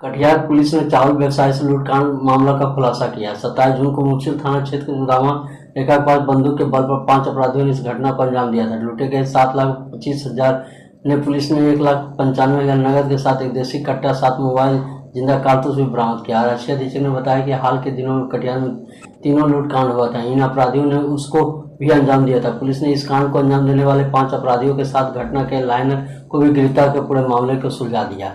Katihar police ने चावल व्यवसाय से लूटकांड मामला का खुलासा किया। 27 जून को मुफस्सिल थाना क्षेत्र के गोदामा रेखा के पास बंदूक के बल पर 5 अपराधियों ने इस घटना को अंजाम दिया था। लूटे गए 7,25,000 ने पुलिस ने 1,95,000 नगद के साथ एक देसी कट्टा, 7 मोबाइल, जिंदा कारतूस भी बरामद किया। आरक्षी अधीक्षक ने बताया कि हाल के दिनों में कटिहार में 3 लूटकांड हुआ था। इन अपराधियों ने उसको भी अंजाम दिया था। पुलिस ने इस कांड को अंजाम देने वाले 5 अपराधियों के साथ घटना के लाइनर को भी गिरफ्तार कर पूरे मामले को सुलझा दिया।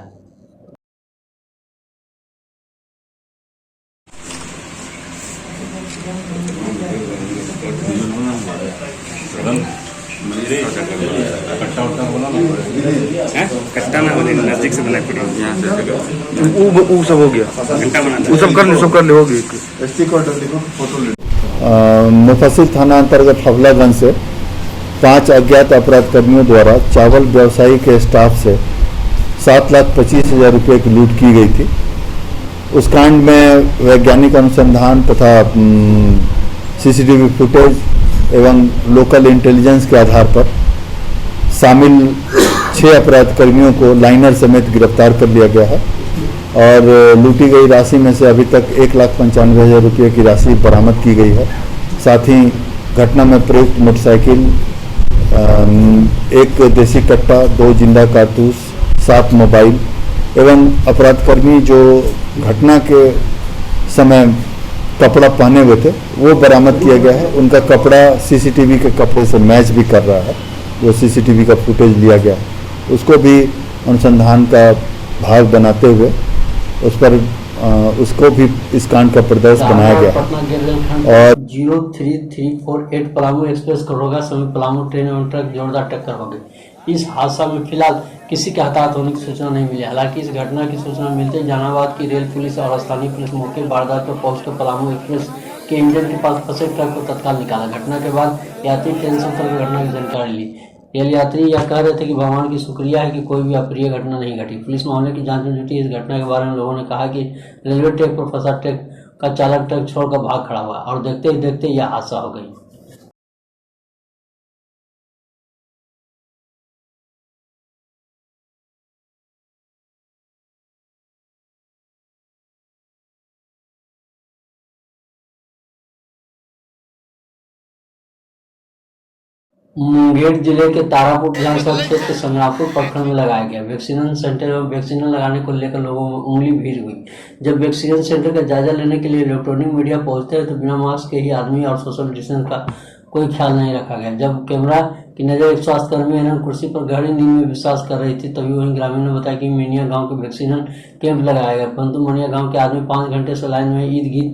कट्टा ना बने नजदीक से बना पड़ी वो सब हो गया, वो सब कर ले होगी। मुफस्सिल थाना अंतर्गत हवलागंज से 5 अज्ञात अपराध कर्मियों द्वारा चावल व्यवसायी के स्टाफ से 7,25,000 रुपये की लूट की गई थी। उस कांड में वैज्ञानिक अनुसंधान तथा सीसीटीवी फुटेज एवं लोकल इंटेलिजेंस के आधार पर शामिल 6 अपराध कर्मियों को लाइनर समेत गिरफ्तार कर लिया गया है और लूटी गई राशि में से अभी तक 1,95,000 रुपये की राशि बरामद की गई है। साथ ही घटना में प्रयुक्त मोटरसाइकिल, 1 देसी कट्टा, 2 जिंदा कारतूस, 7 मोबाइल एवं अपराधकर्मी जो घटना के समय कपड़ा पहने हुए थे वो बरामद किया गया है। उनका कपड़ा सीसीटीवी के कपड़े से मैच भी कर रहा है। वो सीसीटीवी का फुटेज लिया गया है, उसको भी अनुसंधान का भाग बनाते हुए उस पर उसको भी इस कांड का प्रदर्श बनाया गया है। और 03348 पलामू एक्सप्रेस करोगा समीप पलामू ट्रेन एवं ट्रक जोरदार टक्कर हो गई। इस हादसा में फिलहाल किसी के हताहत होने की सूचना नहीं मिली। हालांकि इस घटना की सूचना मिलते ही जहानाबाद की रेल पुलिस और स्थानीय पुलिस मौके वारदात पर पहुंचकर पलामू एक्सप्रेस के इंजन के पास फंसे ट्रक को तत्काल निकाला। घटना के बाद यात्री ट्रेन से उतरकर घटना की जानकारी ली। रेल यात्री यह कह रहे थे कि भगवान की शुक्रिया है कि कोई भी अप्रिय घटना नहीं घटी। पुलिस मामले की जांच में जुटी। इस घटना के बारे में लोगों ने कहा कि रेलवे ट्रैक पर फंसा ट्रक का चालक ट्रक छोड़कर भाग खड़ा हुआ और देखते ही देखते यह हादसा हो गई। मुंगेर जिले के तारापुर विधानसभा क्षेत्र के संग्रामपुर प्रखंड में लगाया गया वैक्सीनेशन सेंटर एवं वैक्सीन लगाने को लेकर लोगों में उंगली भीड़ हुई। जब वैक्सीनेशन सेंटर का जायजा लेने के लिए इलेक्ट्रॉनिक मीडिया पहुंचते हैं तो बिना मास्क के ही आदमी और सोशल डिस्टेंस का कोई ख्याल नहीं रखा गया। जब कैमरा की नजर एक स्वास्थ्यकर्मी एनन कुर्सी पर गहरी नींद में विश्वास कर रही थी, तभी वहीं ग्रामीण ने बताया कि मनिया गाँव के वैक्सीनेशन कैंप लगाया गया, परंतु मनिया गाँव के आदमी 5 घंटे से लाइन में ईद गिद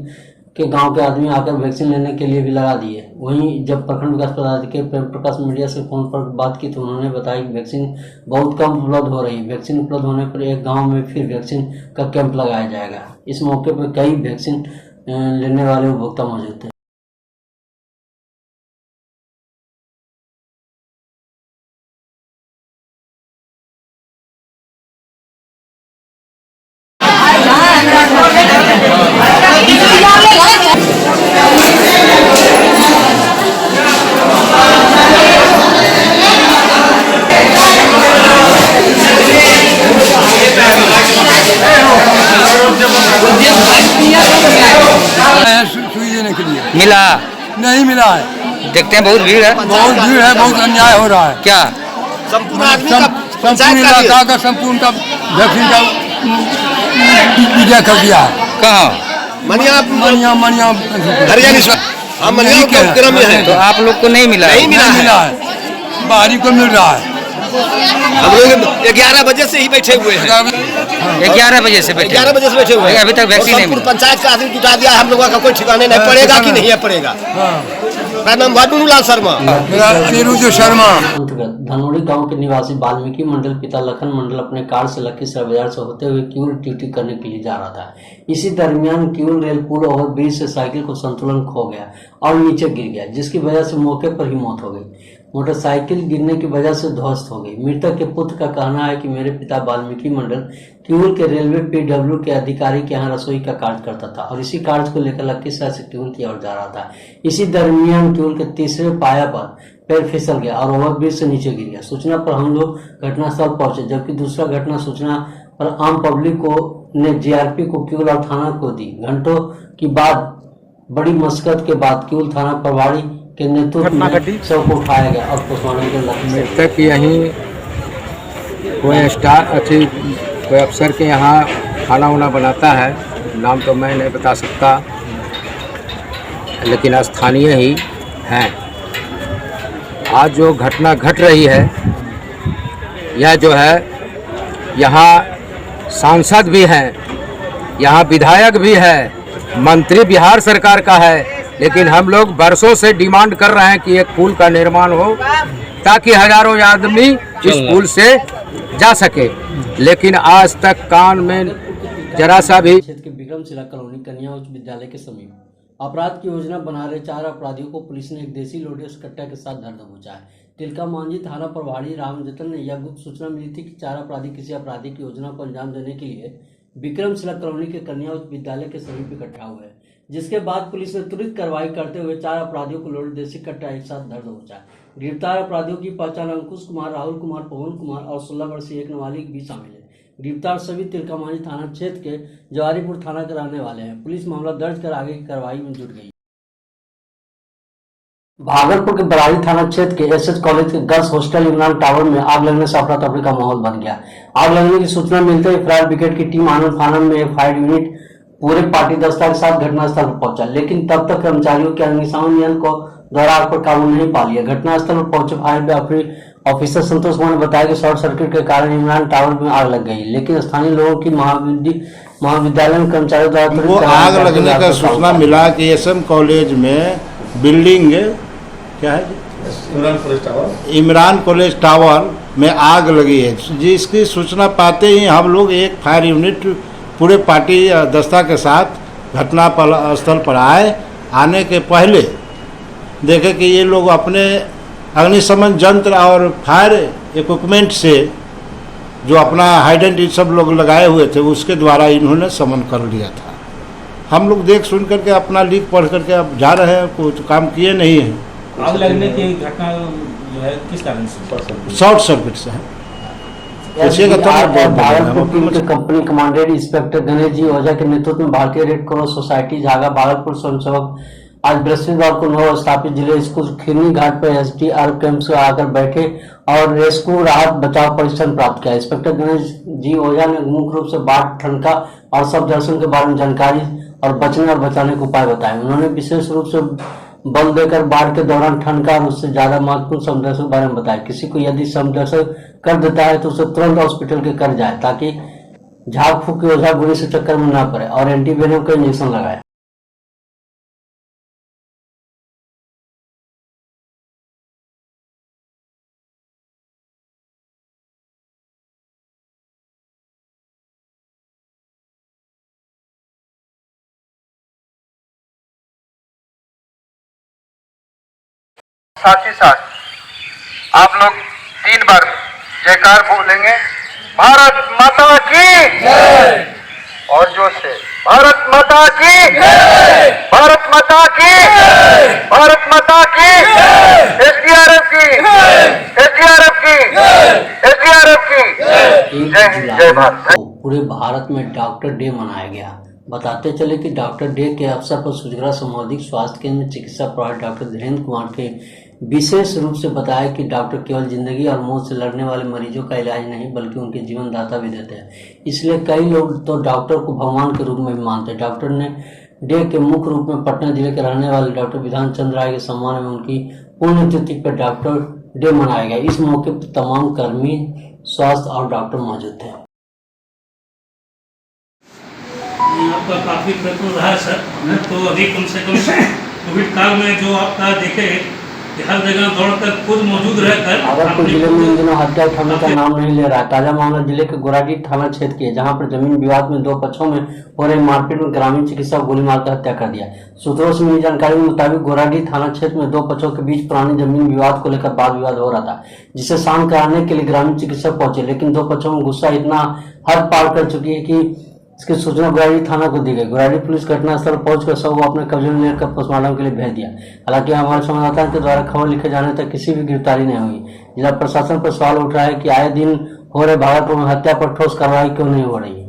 के गांव के आदमी आकर वैक्सीन लेने के लिए भी लगा दिए। वहीं जब प्रखंड विकास पदाधिकारी प्रेम प्रकाश मीडिया से फोन पर बात की तो उन्होंने बताया कि वैक्सीन बहुत कम उपलब्ध हो रही है। वैक्सीन उपलब्ध होने पर एक गांव में फिर वैक्सीन का कैंप लगाया जाएगा। इस मौके पर कई वैक्सीन लेने वाले उपभोक्ता मौजूद थे। सुई देने के लिए मिला नहीं मिला है। देखते हैं बहुत भीड़ है, बहुत अन्याय हो रहा है। क्या संपूर्ण इलाका का संपूर्ण का वैक्सीन का विजय कर दिया है। कहाँ मनिया तो आप लोग को नहीं मिला? नहीं मिला है, बाहरी को मिल रहा है। हम लोग 11 बजे से ही बैठे हुए हैं। 11 बजे से बैठे हुए हैं। अभी तक वैक्सीन नहीं मिला। पंचायत का आदमी जुटा दिया, हम लोगों का कोई ठिकाने नहीं पड़ेगा कि नहीं पड़ेगा। मेरा नाम भानुलाल शर्मा। अनिरुद्ध शर्मा। धनोड़ी गांव के निवासी वाल्मीकि मंडल पिता लखन मंडल अपने कार से लखीसराय बाजार से होते हुए किऊल ड्यूटी करने के लिए जा रहा था। इसी दरमियान किऊल रेल पुल ओवर ब्रिज से साइकिल को संतुलन खो गया और नीचे गिर गया, जिसकी वजह से मौके पर ही मौत हो गई। मोटरसाइकिल गिरने की वजह से ध्वस्त हो गई। मृतक के पुत्र का कहना है कि मेरे पिता वाल्मीकि मंडल किऊल के रेलवे PW के अधिकारी के यहाँ रसोई का कार्य करता था और इसी कार्य को लेकर लखीसराय से किऊल की ओर जा रहा था। इसी दरमियान किऊल के तीसरे पाया पर पैर फिसल गया और ओवरब्रिज से नीचे गिर गया। सूचना पर हम लोग घटनास्थल पहुंचे, जबकि दूसरा घटना सूचना और आम पब्लिक को ने जीआरपी को क्यूल और थाना को दी। घंटों की बाद बड़ी मशक्कत के बाद क्यूल थाना प्रभारी के नेतृत्व में शव को उठाया गया और पोस्टमार्टम के लक्ष्य तक यहीं कोई कोई अफसर के यहाँ खाना वाना बनाता है, नाम तो मैं नहीं बता सकता, लेकिन स्थानीय ही हैं। आज जो घटना घट रही है यह जो है, यहाँ सांसद भी हैं, यहाँ विधायक भी है, मंत्री बिहार सरकार का है, लेकिन हम लोग बरसों से डिमांड कर रहे हैं कि एक पुल का निर्माण हो ताकि हजारों आदमी इस पुल से जा सके, लेकिन आज तक कान में जरा सा भी। क्षेत्र के विक्रमशिला कॉलोनी कन्या उच्च विद्यालय के समीप अपराध की योजना बना रहे 4 अपराधियों को पुलिस ने एक देसी लोडेस कट्टा के साथ धर दबोचा है। तिलका मांझी थाना प्रभारी रामजतन ने यह गुप्त सूचना मिली थी कि 4 अपराधी किसी आपराधिक योजना को अंजाम देने के लिए विक्रमशिला कॉलोनी के कन्या उच्च विद्यालय के समीप इकट्ठा हुए, जिसके बाद पुलिस ने तुरंत कार्रवाई करते हुए 4 अपराधियों को लोडेड देसी कट्टा एक साथ धर दबोचा। गिरफ्तार अपराधियों की पहचान अंकुश कुमार, राहुल कुमार, पवन कुमार और 16 वर्षीय एक नाबालिग भी शामिल है। गिरफ्तार सभी तिलका मांझी थाना क्षेत्र के जवारीपुर थाना के रहने वाले हैं। पुलिस मामला दर्ज कर आगे की कार्रवाई में जुट गई। भागलपुर के बराड़ी थाना क्षेत्र के एसएच कॉलेज के गर्ल्स हॉस्टल इमरान टावर में आग लगने से अफरा तफरी का माहौल बन गया। आग लगने की सूचना मिलते ही फायर ब्रिगेड की टीम आनंद थाना में फायर यूनिट पूरे पार्टी दस्ता के साथ घटनास्थल पर पहुंचा, लेकिन तब तक कर्मचारियों के अग्निशमन को द्वारा आग पर काबू नहीं पा लिया। घटनास्थल पर पहुंचे fire brigade officer Santosh Kumar ने बताया कि शॉर्ट सर्किट के कारण इमरान टावर में आग लग गई, लेकिन स्थानीय लोगों की महाविद्यालय में कर्मचारियों द्वारा वो आग लगने का सूचना मिला कि एसएम कॉलेज में बिल्डिंग क्या है इमरान कॉलेज टावर में आग लगी है, जिसकी सूचना पाते ही हम लोग एक फायर यूनिट पूरे पार्टी दस्ता के साथ घटना स्थल पर आए। आने के पहले देखे कि ये लोग अपने अग्निशमन यंत्र और फायर इक्विपमेंट से जो अपना हाइडेंट सब लोग लगाए हुए थे उसके द्वारा इन्होंने समन कर लिया था। हम लोग देख सुन करके अपना लीक पढ़ करके अब जा रहे हैं, कुछ काम किए नहीं हैं। आग लगने की घटना जो है किस कारण से? शॉर्ट सर्किट से है। भागलपुर के company commandant inspector Ganesh ji ओझा के नेतृत्व में भारतीय रेड क्रॉस सोसाइटी झागा भागलपुर स्वयंसेवक आज बृहस्पतिवार को नव स्थापित जिले स्कूल खिरनी घाट पर एसडीआरएफ कैंप से आकर बैठे और रेस्क्यू राहत बचाव परिक्षण प्राप्त किया। इंस्पेक्टर गणेश जी ओझा ने मुख्य रूप से बाढ़, ठनका और सब दर्शन के बारे में जानकारी और बचने और बचाने के उपाय बताए। उन्होंने विशेष रूप से बल देकर बाढ़ के दौरान ठनका और उससे ज्यादा महत्वपूर्ण समदर्शक के बारे में बताया। किसी को यदि समदर्शक कर देता है तो उसे तुरंत हॉस्पिटल के कर जाए ताकि झाग फूक के ओझा बुरी से चक्कर में न पड़े, और एंटीवेनम का इंजेक्शन लगाए। साथ ही साथ आप लोग 3 बार जयकार बोलेंगे, भारत माता की जय, और जोर से भारत माता की जय, भारत माता की जय, भारत माता की जय, एसडीआरएफ की जय, एसडीआरएफ की जय, एसडीआरएफ की जय हिंद, जय भारत। पूरे भारत में डॉक्टर डे मनाया गया। बताते चले कि डॉक्टर डे के अवसर पर सुजगरा सामुदायिक स्वास्थ्य केंद्र में चिकित्सा प्रभारी डॉक्टर धीरेन्द्र कुमार के विशेष रूप से बताया कि डॉक्टर केवल जिंदगी और मौत से लड़ने वाले मरीजों का इलाज नहीं बल्कि उनके जीवन दाता भी देते हैं। इसलिए कई लोग तो डॉक्टर को भगवान के रूप में भी मानते हैं। डॉक्टर ने डे के मुख्य रूप में पटना जिले के रहने वाले डॉक्टर विधान चंद्र राय के सम्मान में उनकी पुण्यतिथि पर डॉक्टर डे मनाया गया। इस मौके पर तमाम कर्मी, स्वास्थ्य और डॉक्टर मौजूद थे। आपका काफी प्रयत्न रहा सर, तो अभी कम से कम कोविड काल में जो आपका देखे कि हर जगह दौड़कर खुद मौजूद रहकर भागलपुर जिले में इन दिनों हत्या थाना का नाम नहीं ले रहा है। ताजा मामला जिले के गोराडीह थाना क्षेत्र की है, जहां पर जमीन विवाद में 2 पक्षों में हो रही मारपीट में ग्रामीण चिकित्सक गोली मारकर हत्या कर दिया। सूत्रों से मिली जानकारी के मुताबिक गोराडीह थाना क्षेत्र में 2 पक्षों के बीच पुरानी जमीन विवाद को लेकर वाद विवाद हो रहा था, जिसे शांत कराने के लिए ग्रामीण चिकित्सक पहुंचे, लेकिन 2 पक्षों में गुस्सा इतना हद पार कर चुकी है कि इसकी सूचना गोराडीह थाना को दी गई। गोराडीह पुलिस घटनास्थल पहुंचकर शव को अपने कब्जे में लेकर पोस्टमार्टम के लिए भेज दिया। हालांकि हमारे संवाददाताओं के द्वारा खबर लिखे जाने तक किसी भी गिरफ्तारी नहीं हुई। जिला प्रशासन पर सवाल उठ रहा है कि आए दिन हो रहे भागलपुर में हत्या पर ठोस कार्रवाई क्यों नहीं हो रही है?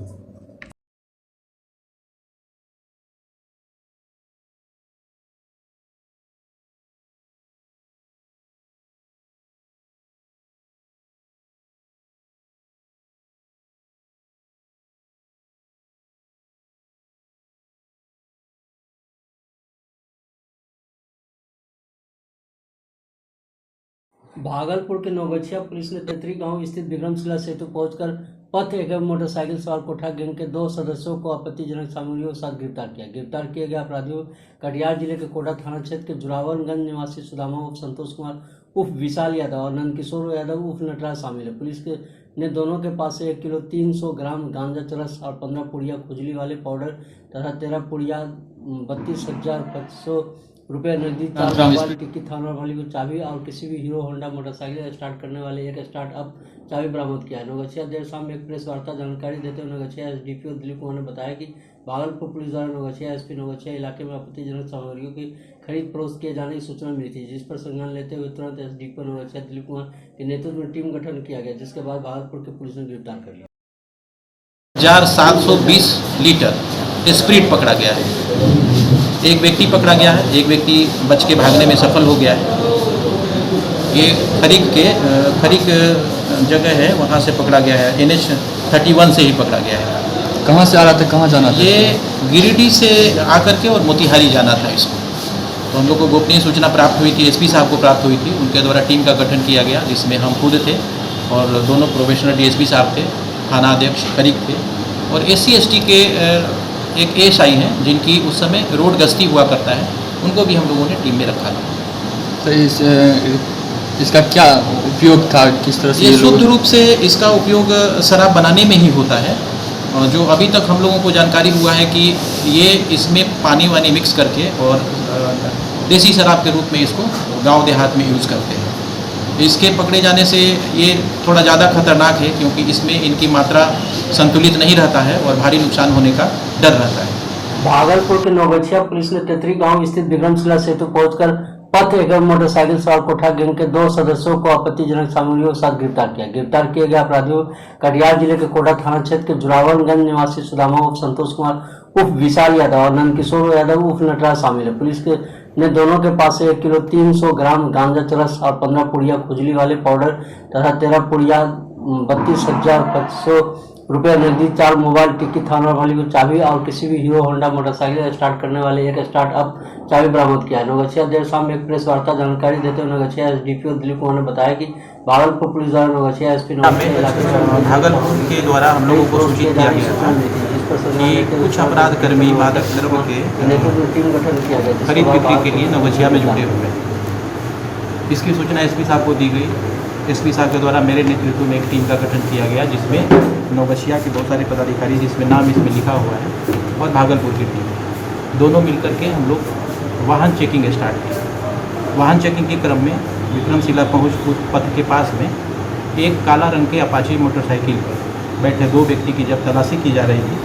भागलपुर के नवगछिया पुलिस ने तेतरी गांव स्थित विक्रमशिला सेतु पहुंचकर पथ एवं मोटरसाइकिल सवार कोठा गैंग के 2 सदस्यों को आपत्तिजनक सामग्रियों के साथ गिरफ्तार किया। गिरफ्तार किए गए अपराधियों कटिहार जिले के कोटा थाना क्षेत्र के जुरावनगंज निवासी सुदामा उर्फ संतोष कुमार उर्फ विशाल यादव और नंदकिशोर यादव उर्फ नटराज शामिल है। पुलिस ने दोनों के पास से 1 किलो 300 ग्राम गांजा चरस और 15 पुड़िया खुजली वाले पाउडर तथा 13 पुड़िया 32,500 रुपये नकदी, 4 मोबाइल, टिक्की, थाना वाली को चाबी और किसी भी हीरो होंडा मोटरसाइकिल स्टार्ट करने वाले एक स्टार्टअप चाबी बरामद किया है। नवगछिया देर शाम एक प्रेस वार्ता जानकारी देते हुए नवगछिया एसडीपीओ दिलीप कुमार ने बताया कि भागलपुर पुलिस द्वारा नवगछिया एसपी नवगछिया इलाके में आपत्तिजनक सामग्रियों की खरीद फरोख्त किए जाने की सूचना मिली थी, जिस पर संज्ञान लेते हुए तुरंत एसडीपीओ नवगछिया दिलीप कुमार के नेतृत्व में टीम गठन किया गया, जिसके बाद भागलपुर की पुलिस ने गिरफ्तार कर लिया। 720 लीटर स्प्रिट पकड़ा गया है। एक व्यक्ति पकड़ा गया है, एक व्यक्ति बच के भागने में सफल हो गया है। ये खरीक जगह है, वहाँ से पकड़ा गया है। NH 31 से ही पकड़ा गया है। कहाँ से आ रहा था, कहाँ जाना था? ये गिरिडीह से आकर के और मोतिहारी जाना था इसको। तो हम लोग को गोपनीय सूचना प्राप्त हुई थी, एसपी साहब को प्राप्त हुई थी। उनके द्वारा टीम का गठन किया गया, जिसमें हम खुद थे और दोनों प्रोबेशनर डीएसपी साहब थे, थाना अध्यक्ष खरीक थे और SC/ST के एक ASI हैं जिनकी उस समय रोड गश्ती हुआ करता है, उनको भी हम लोगों ने टीम में रखा था। तो इसका क्या उपयोग था, किस तरह से? ये शुद्ध रूप से इसका उपयोग शराब बनाने में ही होता है। और जो अभी तक हम लोगों को जानकारी हुआ है कि ये इसमें पानी वानी मिक्स करके और देसी शराब के रूप में इसको गांव देहात में यूज़ करते हैं। इसके पकड़े जाने से ये थोड़ा ज़्यादा खतरनाक है, क्योंकि इसमें इनकी मात्रा संतुलित नहीं रहता है और भारी नुकसान होने का डर रहता है। भागलपुर के नवगछिया पुलिस ने तेतरी गांव स्थित विक्रमशिला सेतु पहुंचकर पथ एवं मोटरसाइकिल सवार कोठा गैंग के 2 सदस्यों को आपत्तिजनक सामग्रियों के साथ गिरफ्तार किया। गिरफ्तार किए गए अपराधियों कटिहार जिले के कोटा थाना क्षेत्र के जुरावनगंज निवासी सुदामा उर्फ संतोष कुमार उर्फ विशाल यादव और नंदकिशोर यादव उर्फ नटराज शामिल है। पुलिस ने दोनों के पास से 1 किलो 300 ग्राम गांजा चरस और 15 पुड़िया खुजली वाले पाउडर तथा 13 पुड़िया 32,500 रुपये नकदी, 4 मोबाइल, टिक्की, थाना वाली को चाबी और किसी भी हीरो होंडा मोटरसाइकिल स्टार्ट करने वाले एक स्टार्टअप चाबी बरामद किया है। नवगछिया देर शाम एक प्रेस वार्ता जानकारी देते हुए नवगछिया एसडीपीओ दिलीप कुमार ने बताया कि भागलपुर पुलिस द्वारा नवगछिया एसपी भागलपुर के द्वारा हम लोगों को सूचित किया गया था कि कुछ अपराध कर्मी मादक द्रव्य के टीम गठन किया गया, खरीद बिक्री के लिए नवगछिया में जुटे हुए हैं। इसकी सूचना एसपी साहब को दी गई। एसपी साहब के द्वारा मेरे नेतृत्व में एक टीम का गठन किया गया, जिसमें नवगछिया के बहुत सारे पदाधिकारी, जिसमें नाम इसमें लिखा हुआ है, और भागलपुर की टीम, दोनों मिलकर के हम लोग वाहन चेकिंग स्टार्ट की। वाहन चेकिंग के क्रम में विक्रमशिला पहुँच पथ के पास में एक काला रंग के अपाची मोटरसाइकिल पर बैठे 2 व्यक्ति की जब तलाशी की जा रही थी,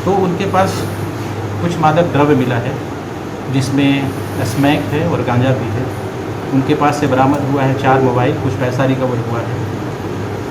तो उनके पास कुछ मादक द्रव्य मिला है, जिसमें स्मैक है और गांजा भी है। उनके पास से बरामद हुआ है 4 मोबाइल, कुछ पैसा रिकवर हुआ है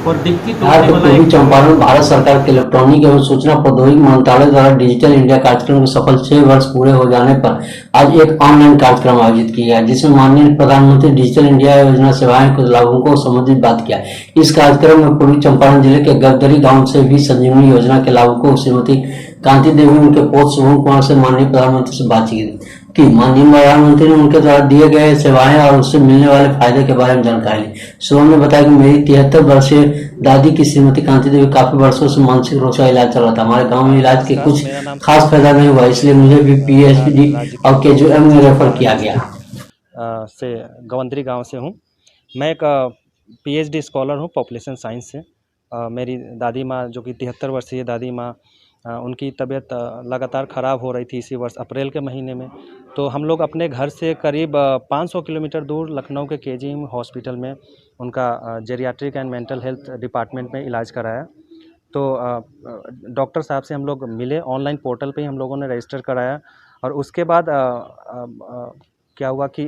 और डिक्की पूर्वी चंपारण भारत सरकार के इलेक्ट्रॉनिक एवं सूचना प्रौद्योगिकी मंत्रालय द्वारा डिजिटल इंडिया कार्यक्रम के सफल 6 वर्ष पूरे हो जाने पर आज एक ऑनलाइन कार्यक्रम आयोजित किया गया, जिसमें माननीय प्रधानमंत्री डिजिटल इंडिया योजना सेवाएं के लाभुकों को संबोधित बात किया। इस कार्यक्रम में पूर्वी चंपारण जिले के गवदरी गाँव से भी संजीवनी योजना के लाभुकों को श्रीमती कांति देवी उनके पोत शुभम कुमार से माननीय प्रधानमंत्री से बातचीत की। माननीय प्रधानमंत्री ने उनके द्वारा दिए गए सेवाएं और उससे मिलने वाले फायदे के बारे में जानकारी ली। शुभम ने बताया कि मेरी 73 वर्षीय दादी की श्रीमती कांति देवी काफी वर्षों से मानसिक रोग का इलाज चल रहा था। हमारे गांव में इलाज के कुछ खास फायदा नहीं हुआ, इसलिए मुझे भी PhD और KGM में रेफर किया गया। से गवंदरी गाँव से हूँ। मैं एक PhD स्कॉलर हूँ पॉपुलेशन साइंस से। मेरी दादी माँ, जो कि 73 वर्षीय दादी माँ, उनकी तबीयत लगातार ख़राब हो रही थी इसी वर्ष अप्रैल के महीने में। तो हम लोग अपने घर से करीब 500 किलोमीटर दूर लखनऊ के KGM हॉस्पिटल में उनका geriatric and mental health department में इलाज कराया। तो डॉक्टर साहब से हम लोग मिले, ऑनलाइन पोर्टल पे ही हम लोगों ने रजिस्टर कराया और उसके बाद क्या हुआ कि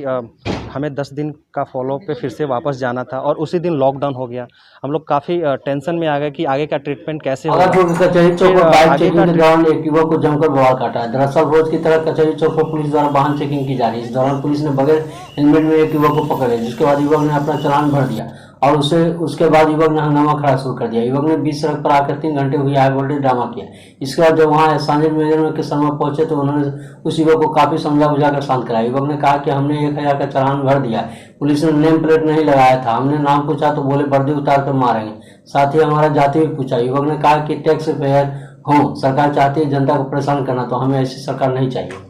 हमें 10 दिन का फॉलोअप पे फिर से वापस जाना था और उसी दिन लॉकडाउन हो गया। हम लोग काफ़ी टेंशन में आ गए कि आगे का ट्रीटमेंट कैसे होगा। कचहरी चौक पर बाइक चेकिंग के दौरान एक युवक को जमकर बवाल काटा है। दरअसल रोज की तरह कचहरी चौक पर पुलिस द्वारा वाहन चेकिंग की जा रही है। इस दौरान पुलिस ने बगैर हेलमेट में एक युवक को पकड़ लिया, जिसके बाद युवक ने अपना चालान भर दिया और उसके बाद युवक ने हंगामा खड़ा शुरू कर दिया। युवक ने बीच सड़क पर आकर 3 घंटे हुई हाई वोल्टेज ड्रामा किया। इसके बाद जब वहां सांझे निवेदन के समय पहुंचे तो उन्होंने उस युवक को काफी समझा बुझाकर शांत कराया। युवक ने कहा कि हमने 1000 का चालान भर दिया, पुलिस ने नेम प्लेट नहीं लगाया था। हमने नाम पूछा तो बोले वर्दी उतार कर मारेंगे, साथ ही हमारा जाति भी पूछा। युवक ने कहा कि टैक्स पेयर हूँ, सरकार चाहती है जनता को परेशान करना, तो हमें ऐसी सरकार नहीं चाहिए।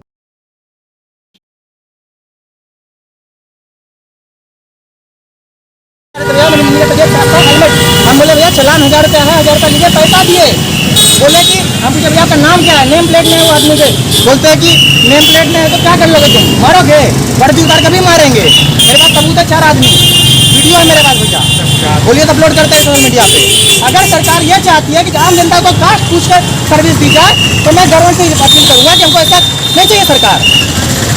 हम बोले भैया चालान 1000 रुपया है, 1000 रुपया लीजिए, पैसा दिए। बोले कि हम पूछे भैया आपका नाम क्या है, नेम प्लेट नहीं है वो आदमी के। बोलते हैं कि नेम प्लेट नहीं है तो क्या कर लोगे तुम, मारोगे, वर्दी उतार के भी मारेंगे। मेरे पास सबूत है 4 आदमी, वीडियो है मेरे पास भैया, बोलिए तो अपलोड करते हैं सोशल मीडिया पे। अगर सरकार ये चाहती है कि आम जनता को कास्ट पूछ कर सर्विस दी जाए तो मैं गवर्नमेंट से अपील करूँगा कि हमको ऐसा नहीं चाहिए। सरकार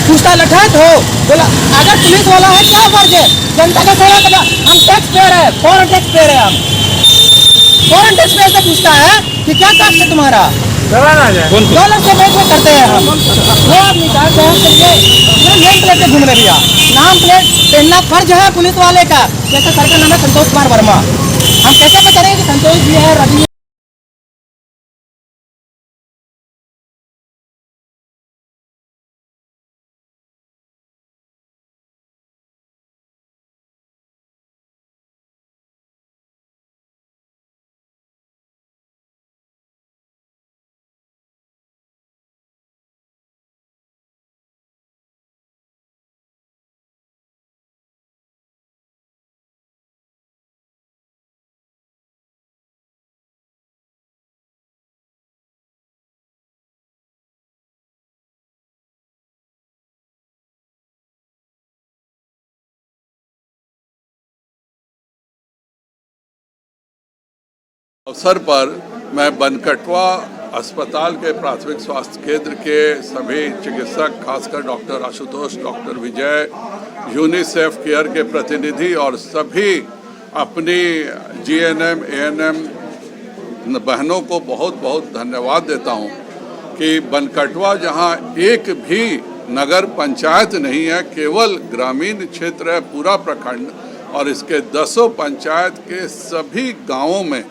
पूछता लठात हो, बोला अगर पुलिस वाला है क्या फर्ज है जनता का सेवा करना। हम टैक्स पेयर है, फॉरेन टैक्स पेयर है, हम फॉरेन टैक्स पेयर से पूछता है कि क्या कास्ट है तुम्हारा, डॉलर से बेच करते हैं हम। वो आदमी का नेम प्लेट पे घूम रहे भैया, नाम प्लेट पहनना फर्ज है पुलिस वाले का। जैसे सर का नाम है संतोष कुमार वर्मा, हम कैसे पता करेंगे कि संतोष जी है, रवि अवसर पर मैं बनकटवा अस्पताल के प्राथमिक स्वास्थ्य केंद्र के सभी चिकित्सक, खासकर डॉक्टर आशुतोष, डॉक्टर विजय, यूनिसेफ केयर के प्रतिनिधि और सभी अपनी जीएनएम, एएनएम बहनों को बहुत बहुत धन्यवाद देता हूं कि बनकटवा जहां एक भी नगर पंचायत नहीं है, केवल ग्रामीण क्षेत्र है, पूरा प्रखंड, और इसके 10 पंचायत के सभी गांवों में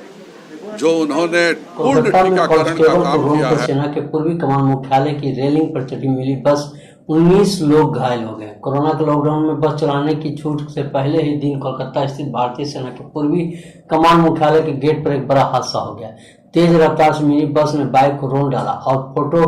जो उन्होंने पूर्ण टीकाकरण का काम किया है। सेना के पूर्वी कमान मुख्यालय की रेलिंग पर चढ़ी मिली बस 19 लोग घायल हो गए। कोरोना के लॉकडाउन में बस चलाने की छूट से पहले ही दिन कोलकाता स्थित भारतीय सेना के पूर्वी कमान मुख्यालय के गेट पर एक बड़ा हादसा हो गया। तेज रफ्तार से मिनी बस ने बाइक को रोन डाला और फोटो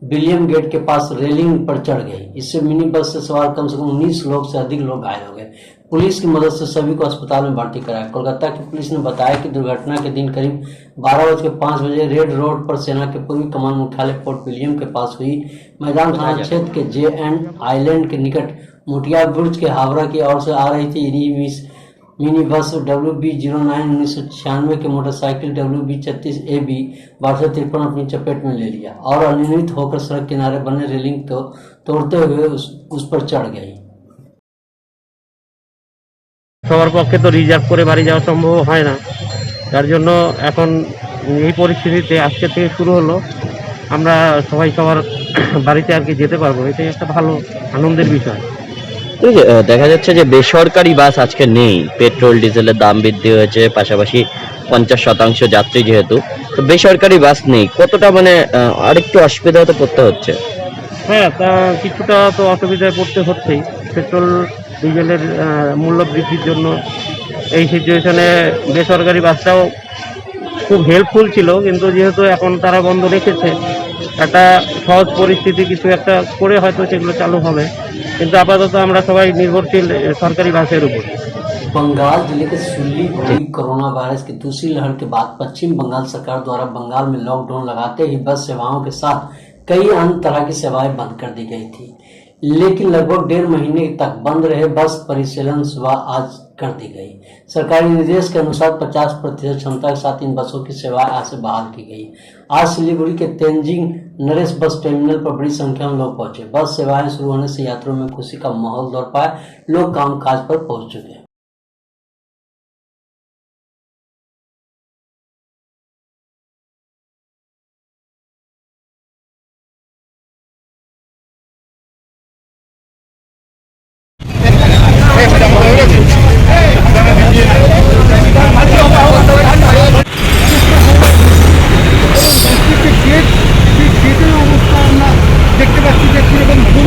विलियम गेट के पास रेलिंग पर चढ़ गई। इससे मिनी बस से सवार कम से कम 19 लोग से अधिक लोग घायल हो गए। पुलिस की मदद से सभी को अस्पताल में भर्ती कराया। कोलकाता की पुलिस ने बताया कि दुर्घटना के दिन करीब 12:05 रेड रोड पर सेना के पूर्वी कमान मुख्यालय फोर्ट विलियम के पास हुई। मैदान थाना क्षेत्र के जे.एन. आइलैंड के निकट मोटिया बुर्ज के हावड़ा की ओर से आ रही थी मिनी बस WB09 1996 के मोटरसाइकिल WB36AB 1253 अपनी चपेट में ले लिया और अनियमित होकर सड़क किनारे बने रेलिंग को तोड़ते हुए उस पर चढ़ गई। সবার পক্ষে তো রিজার্ভ করে বাড়ি যাওয়া সম্ভব হয় না, তার জন্য এখন এই পরিস্থিতিতে আজকে থেকে শুরু হলো, আমরা সবাই সবার বাড়িতে আর কি যেতে পারবো, এটাই একটা ভালো আনন্দের বিষয়। দেখা যাচ্ছে যে বেসরকারি বাস আজকে নেই, পেট্রোল ডিজেলের দাম বৃদ্ধি হয়েছে, পাশাপাশি 50% যাত্রী যেহেতু, তো বেসরকারি বাস নেই, কতটা মানে আরেকটু অসুবিধা তো পড়তে হচ্ছে। হ্যাঁ, তা কিছুটা তো অসুবিধায় পড়তে হচ্ছেই, পেট্রোল ডিজেলের মূল্য বৃদ্ধির জন্য এই সিচুয়েশনে বেসরকারি বাসটাও খুব হেল্পফুল ছিল, কিন্তু যেহেতু এখন তারা বন্ধ রেখেছে, একটা সহজ পরিস্থিতি কিছু একটা করে হয়তো সেগুলো চালু হবে, কিন্তু আপাতত আমরা সবাই নির্ভরশীল সরকারি বাসের উপর। बंगाल जिले के सुल्ली हुई कोरोना वायरस की दूसरी लहर के बाद पश्चिम बंगाल सरकार द्वारा बंगाल में लॉकडाउन लगाते ही बस सेवाओं के साथ कई अन्य तरह की सेवाएं बंद कर दी गई थी। लेकिन लगभग 1.5 महीने तक बंद रहे बस परिचालन सुबह आज कर दी गई। सरकारी निर्देश के अनुसार 50% क्षमता के साथ इन बसों की सेवा आज से बहाल की गई। आज सिलीगुड़ी के तेंजिंग नरेश बस टर्मिनल पर बड़ी संख्या में लोग पहुंचे। बस सेवाएं शुरू होने से यात्रियों में खुशी का माहौल दौड़ पाया। लोग कामकाज पर पहुंच चुके हैं।